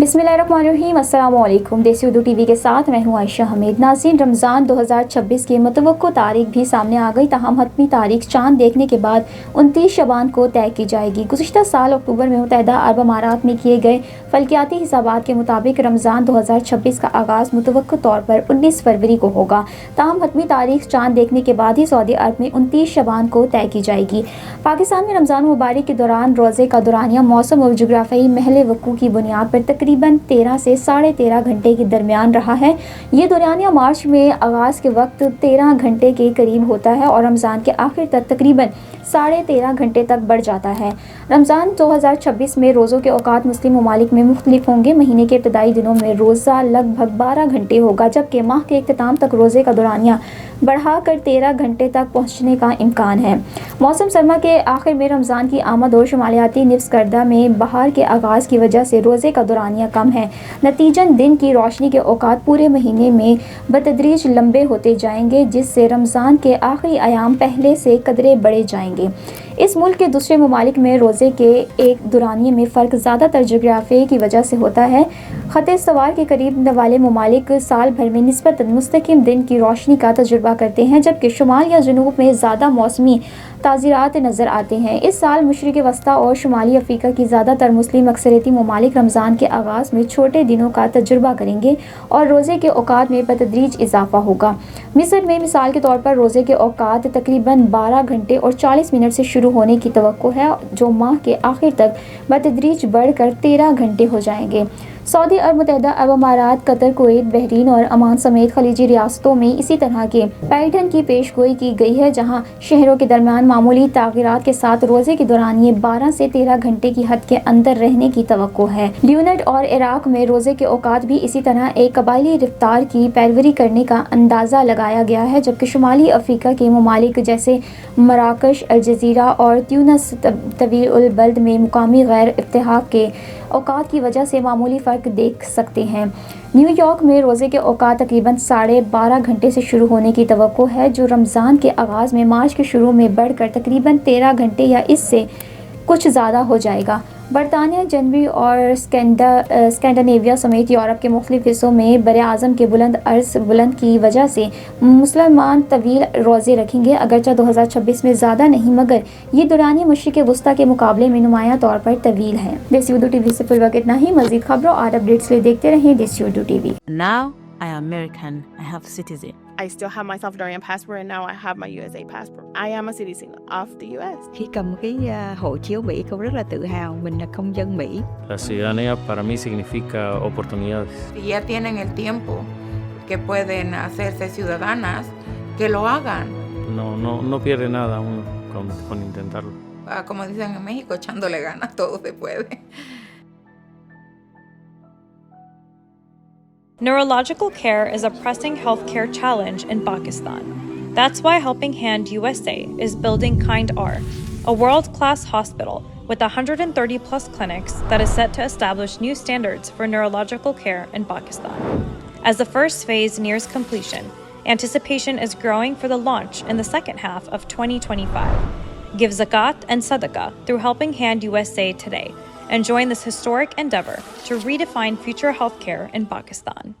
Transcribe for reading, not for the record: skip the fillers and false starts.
बिस्मिल्लाहिर्रहमानिर्रहीम। अस्सलाम वालेकुम। देसी उर्दू टीवी के साथ मैं हूँ आयशा हमीद। नाज़रीन, रमज़ान 2026 की मुतवक्को तारीख भी सामने आ गई। ताहम हतमी तारीख चाँद देखने के बाद 29 शबान को तय की जाएगी। गुज़िश्ता साल अक्टूबर में मुत्तहिदा अरब अमारात में किए गए फल्कियाती हिसाबात के मुताबिक रमज़ान 2026 का आगाज़ मुतवक्को तौर पर 19 फरवरी को होगा। ताहम हतमी तारीख चाँद देखने के बाद ही सऊदी अरब में 29 शबान को तय की जाएगी। पाकिस्तान में रमज़ान मुबारक के दौरान रोज़े का दौरानिया मौसम और जोग्राफियाई महल वक़ूअ की बुनियाद पर तकरीबन 13 से 13.5 घंटे के दरमियान रहा है। ये दौरानिया मार्च में आगाज़ के वक्त 13 घंटे के करीब होता है और रमज़ान के आखिर तक तकरीबन 13.5 घंटे तक बढ़ जाता है। रमज़ान 2026 में रोज़ों के औकात मुस्लिम ममालिक में मुख्तलिफ होंगे। महीने के इब्तदाई दिनों में रोज़ा लगभग 12 घंटे होगा, जबकि माह के इख्तिताम तक रोज़े का दौरानिया बढ़ाकर 13 घंटे तक पहुँचने का इम्कान है। मौसम सरमा के आखिर में रमज़ान की आमद और शुमालियाती निफ्स करदा में बहार के आगाज़ की वजह से रोज़े का दौरानिया कम है। नतीजन दिन की रोशनी के औकात पूरे महीने में बतदरीज लंबे होते जाएंगे, जिससे रमज़ान के आखिरी अयाम पहले से कदरे बढ़े जाएंगे। इस मुल्क के दूसरे ममालिक में रोज़े के एक दौरानिए में फ़र्क ज़्यादातर जोग्राफिया की वजह से होता है। ख़ते सवार के करीब वाले ममालिक साल भर में निस्बतन मुस्तकिम दिन की रोशनी का तजुर्बा करते हैं, जबकि शुमाल या जनूब में ज़्यादा मौसमी ताज़ीरात नज़र आते हैं। इस साल मशरिक़ वस्ता और शुमाली अफ्रीका की ज़्यादातर मुस्लिम अक्सरियती ममालिक रमज़ान के आगाज़ में छोटे दिनों का तजुर्बा करेंगे और रोज़े के औकात में बतदरीज इजाफा होगा। मिस्र में मिसाल के तौर पर रोज़े के औकात तकरीबन 12 घंटे और 40 मिनट से शुरू होने की तवक्को है, जो माह के आखिर तक बतदरीज बढ़कर 13 घंटे हो जाएंगे। सऊदी अरब, मुत्तहिदा अरब अमारात, कतर, कुवैत, बहरीन और अमान समेत खलीजी रियासतों में इसी तरह के पैटर्न की पेशगोई की गई है, जहां शहरों के दरमियान मामूली तगीरात के साथ रोज़े के दौरान ये 12 से 13 घंटे की हद के अंदर रहने की तवक्को है। ल्यूनट और इराक में रोज़े के औकात भी इसी तरह एक कबायली रफ्तार की पैरवी करने का अंदाज़ा लगाया गया है, जबकि शुमाली अफ्रीका के ममालिक जैसे मराकश, अलजज़ीरा और ट्यूनिस तवील उल बल्द में मुकामी गैर इत्तेहाद के औकात की वजह से मामूली फ़र्क देख सकते हैं। न्यूयॉर्क में रोज़े के औकात तकरीबन 12.5 घंटे से शुरू होने की तवक्को है, जो रमज़ान के आगाज़ में मार्च के शुरू में बढ़कर तकरीबन 13 घंटे या इससे कुछ ज़्यादा हो जाएगा। बरतानिया, जनवरी और स्कैंडिनेविया समेत यूरोप के मुख्तलिफ हिस्सों में बर-ए-आज़म के बुलंद अर्ज़ बुलंद की वजह से मुसलमान तवील रोज़े रखेंगे। अगरचे 2026 में ज़्यादा नहीं, मगर ये दौरानिया मशरिक़ वस्ता के मुकाबले में नुमायाँ तौर पर तवील है। देसी उर्दू टीवी से फिल वक्त इतना ही। मज़ीद खबरों और अपडेट्स लिए देखते रहें देसी Urdu TV. Now I am American. I have citizen. I still have my Salvadorian passport and now I have my USA passport. I am a citizen of the US. Khi cầm cái hộ chiếu Mỹ, con rất là tự hào mình là công dân Mỹ. La ciudadanía para mí significa oportunidades. Si ya tienen el tiempo que pueden hacerse ciudadanas, que lo hagan. No pierde nada uno con intentarlo. Como dicen en México, echándole ganas, todo se puede. Neurological care is a pressing healthcare challenge in Pakistan. That's why Helping Hand USA is building Kind R, a world-class hospital with 130 plus clinics that is set to establish new standards for neurological care in Pakistan. As the first phase nears completion, anticipation is growing for the launch in the second half of 2025. Give zakat and sadaqah through Helping Hand USA today and join this historic endeavor to redefine future healthcare in Pakistan.